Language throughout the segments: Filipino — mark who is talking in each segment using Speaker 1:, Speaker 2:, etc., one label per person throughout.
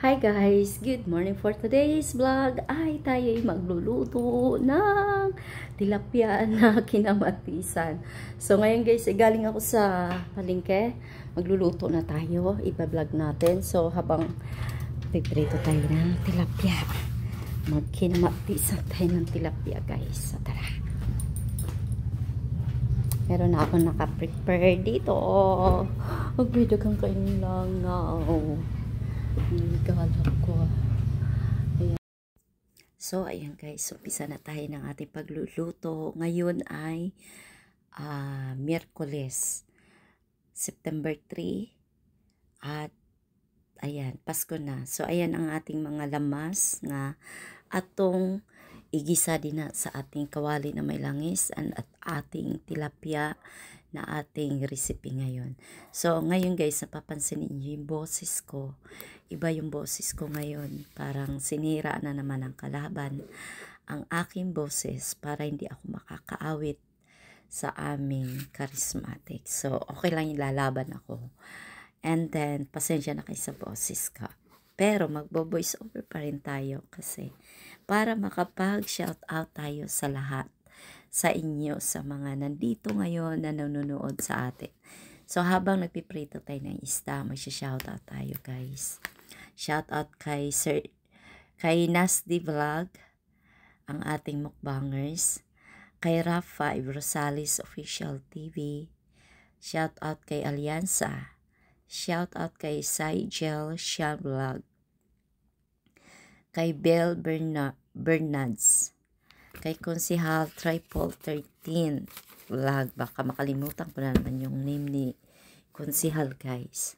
Speaker 1: Hi guys! Good morning for today's vlog. Tayo ay magluluto ng tilapia na kinamatisan. So ngayon guys, galing ako sa palengke. Magluluto na tayo. Iba-vlog natin. So habang piprito tayo ng tilapia. Magkinamatisan tayo ng tilapia guys. So tara. Meron na ako naka-prepare dito. Magbidag ang kainin lang now. Galap ko. Ayan. So, ayan guys. Umpisa na tayo ng ating pagluluto. Ngayon ay Miyerkules, September 3. At, ayan, Pasko na. So, ayan ang ating mga lamas na atong igisa din na sa ating kawali na may langis at ating tilapia na ating recipe ngayon. So, ngayon guys, napapansin niyo yung boses ko. Iba yung boses ko ngayon. Parang sinira na naman ang kalaban ang aking boses para hindi ako makakaawit sa aming charismatic. So, okay lang yung lalaban ako. And then, pasensya na kayo sa boses ka. Pero, magbo-voice over pa rin tayo kasi para makapag-shout out tayo sa lahat. Sa inyo, sa mga nandito ngayon na nanonood sa atin. So, habang nagpiprito tayo ng isda, magsha-shoutout tayo, guys. Shoutout kay Nasty Vlog, ang ating mukbangers. Kay Rafa Rosales Official TV. Shoutout kay Alianza. Shoutout kay Sigel Sian Vlog. Kay Belle Bernards. Kay Konsihal Triple 13 vlog. Baka makalimutan ko na naman yung name ni Konsihal guys.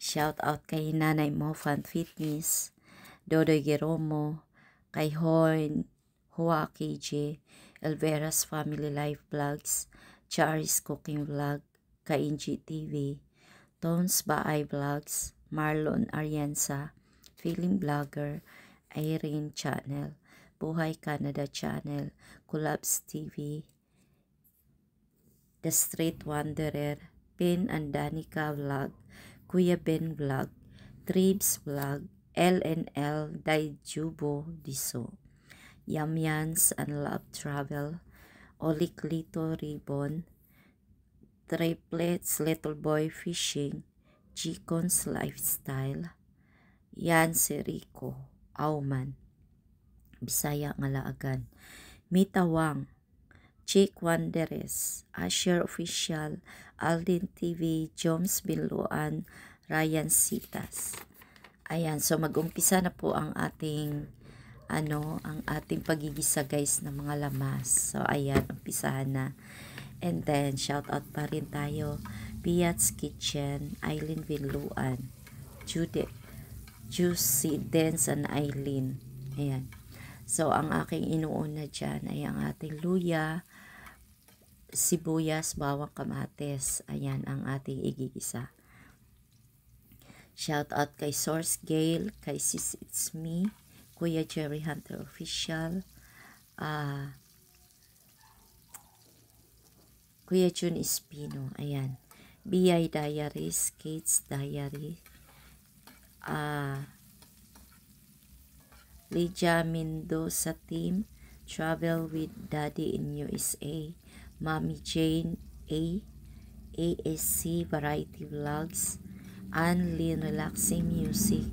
Speaker 1: Shout out kay Nanay Mofan Fitness, Dodoy Geromo, kay Hoa KJ, Elvera's Family Life Vlogs, Charis Cooking Vlog, kay Inji TV, Tones Baay Vlogs, Marlon Arienza, Feeling Vlogger, Irene Channel, Buhay Canada Channel, Collabs TV, The Street Wanderer, Pin and Danica Vlog, Kuya Ben Vlog, Tribs Vlog, LNL Daijubo Diso, Yamyans and Love Travel, Oliklito Ribbon, Triplets Little Boy Fishing, Jikon's Lifestyle, Yan si Rico, Auman, Bisaya nga laagan, Mita Wang, Chick Wanderes, Asher Official, Aldin TV, Joms Biluan, Ryan Sitas. Ayan, so mag-umpisa na po ang ating ang ating pagigisa guys ng mga lamas. So ayan, umpisahan na. And then shout out pa rin tayo, Piat's Kitchen, Eileen Biluan, Juicy Dance and Eileen. Ayan. So, ang aking inuuna dyan ay ang ating luya, sibuyas, bawang kamates. Ayan ang ating igigisa. Shout out kay Source Gale, kay Sis It's Me, Kuya Jerry Hunter Official, Kuya Jun Espino. Ayan. BI Diaries, Kate's Diary, Lydia Mendoza Team, Travel with Daddy in USA, Mommy Jane A, ASC Variety Vlogs, Ann Lynn Relaxing Music,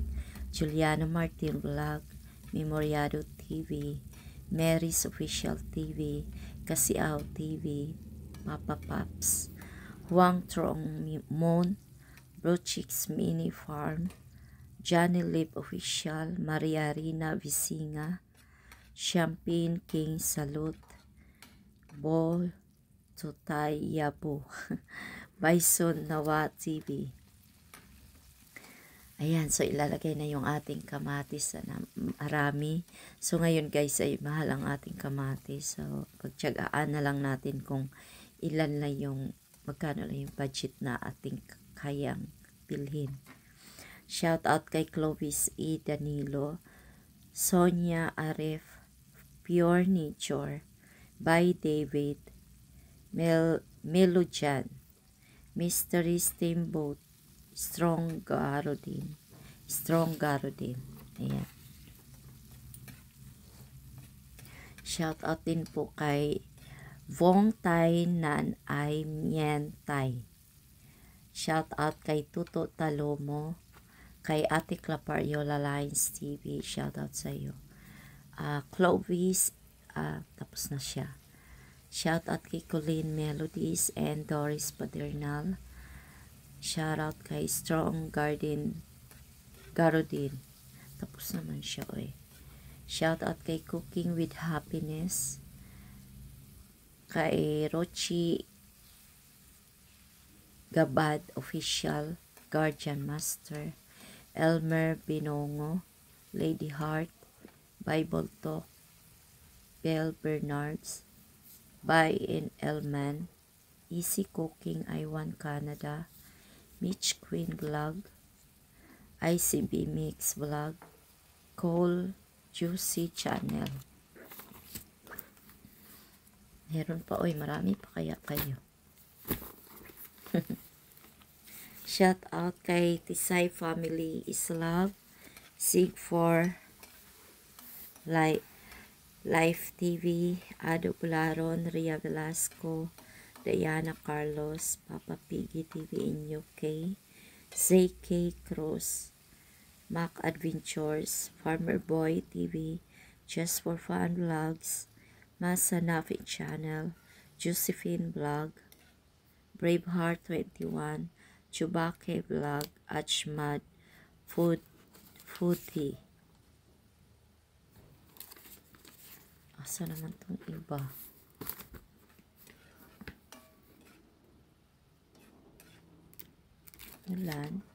Speaker 1: Juliano Martin Vlog, Memoriado TV, Mary's Official TV, Kasiao TV, Papa Paps, Huang Trong Mon, Brochicks Mini Farm, Johnny Lip Official, Maria Rina Visinga, Champagne King Salute, Bo Tutay Yabo, Bison Nawa TV. Ayan, so ilalagay na yung ating kamatis na marami. So ngayon guys ay mahal ang ating kamatis. So pagtyagaan na lang natin kung ilan na yung, magkano na yung budget na ating kayang bilhin. Shout out kay Clovis E. Danilo, Sonia Aref, Pure Nature, by David, Melojan, Mystery Steamboat, Strong Garodin, Strong Garo din. Ayan. Shout out din po kay Vong Tai Nan Ai Mien Tai. Shout out kay Tuto Talomo, kay Ate Clapariola Lines TV. Shout out sa iyo. Clovis, tapos na siya. Shout out kay Colleen Melodies and Doris Padernal. Shout out kay Strong Garodin. Tapos naman siya, oy. Shout out kay Cooking with Happiness, kay Rochi Gabad Official, Guardian Master, Elmer Binongo, Lady Heart, Bible Talk, Belle Bernards, By in Elman, Easy Cooking Iwan Canada, Mitch Queen Vlog, ICB Mix Vlog, Cole Juicy Channel. Meron pa, oy, marami pa kaya kayo. Shout out kay Tisay Family is Love, Sig for Life TV, Ado Bularon, Ria Velasco, Diana Carlos, Papa Piggy TV in UK, ZK Cruz, Mac Adventures, Farmer Boy TV, Just for Fun Vlogs, Masa Nafi Channel, Josephine Vlog, Braveheart 21, Chubake Vlog, Achmad, Foodie. Asa naman tong iba? Ulan.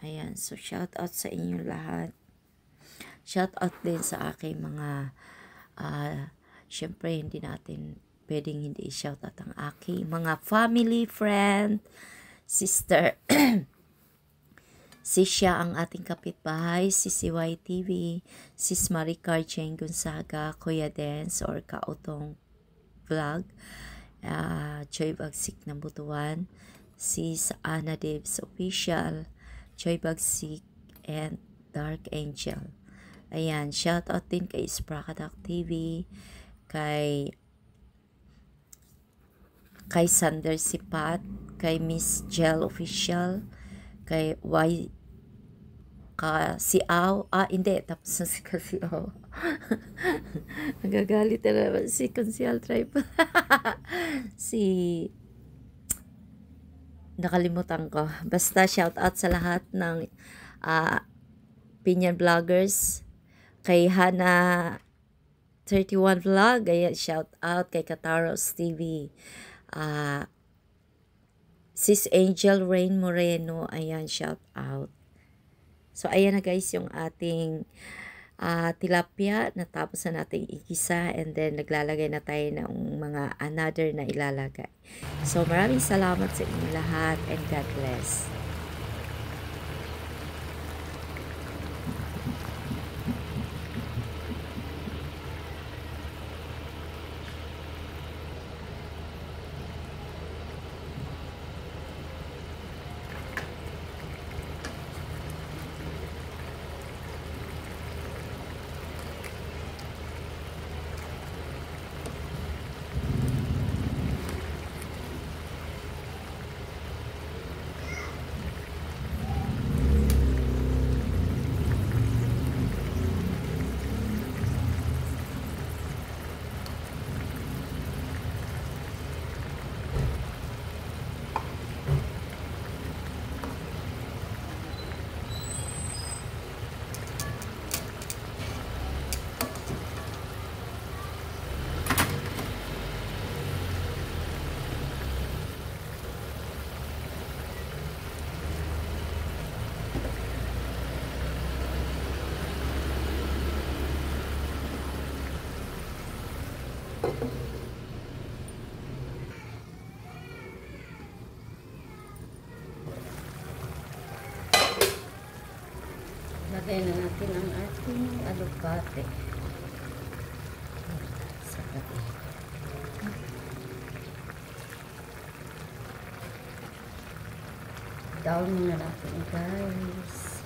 Speaker 1: Ayan, so shout out sa inyo lahat. Shout out din sa aking mga syempre hindi natin pwedeng hindi i-shout out ang aking mga family, friend, sister. Si Shia ang ating kapitbahay, si CY TV, Sis Maricar Jane Gonzaga, Kuya Dance or Kautong Vlog, Joy Bagsik ng Butuan, Sis Ana Debs Official, Joy Bagsik, and Dark Angel. Ayan, shout out din kay Sprakadak TV, kay Sander Sipat, kay Miss Gel Official, kay si Aw, hindi, tapos na si Aw. Nagagalit na naman si Consial Tribe. Nakalimutan ko. Basta shout out sa lahat ng Pinyan Vloggers, kay Hana 31 Vlog, ayan, shout out kay Kataros TV, Sis Angel Rain Moreno, ayan, shout out. So ayan na guys yung ating tilapia, natapos na natin igisa, and then naglalagay na tayo ng mga another na ilalagay. So maraming salamat sa inyo lahat, and God bless. Lagay na natin ang ating alupate sa gabi. Down muna natin guys.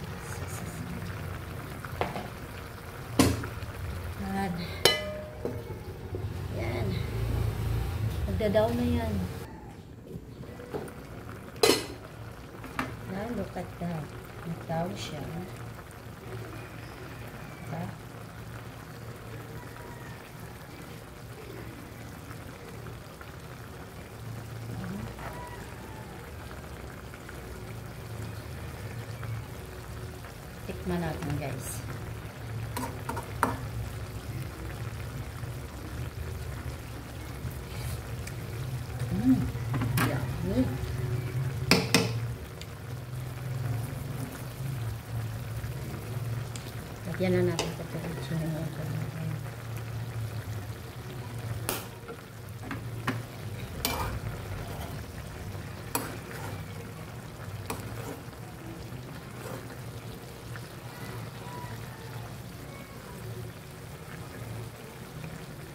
Speaker 1: Yan. Magdadaw na yan. Now, look at that. Nagdaw siya. Diba? Tikman natin, guys. Yummy. Lagyan na natin sa pepperoni ng mga natin.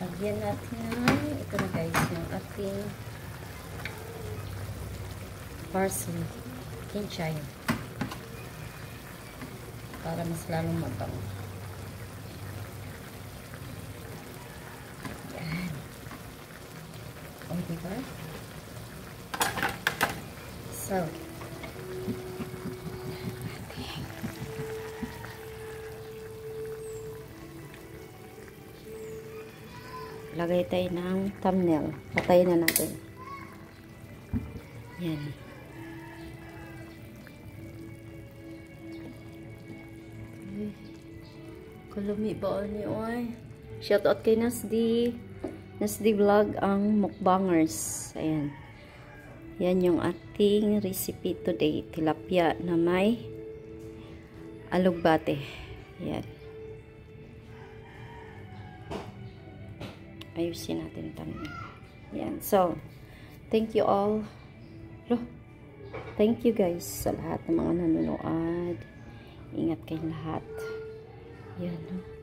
Speaker 1: Lagyan natin ito na guys, yung ating parsley, kinchay, para mas lalong mabango. Yan. O, diba? So, lagay tayo ng thumbnail. Patayin na natin. Yan. Kalumi ba niyo ay? Shout out kay Nasdi. Nasdi Vlog ang mukbangers. Ayan. Yan yung ating recipe today. Tilapia na may alugbate. Yan. Ayusin natin tayo. Yan. So, thank you all. Thank you guys sa lahat ng mga nanonood. Ingat kayong lahat. Yan.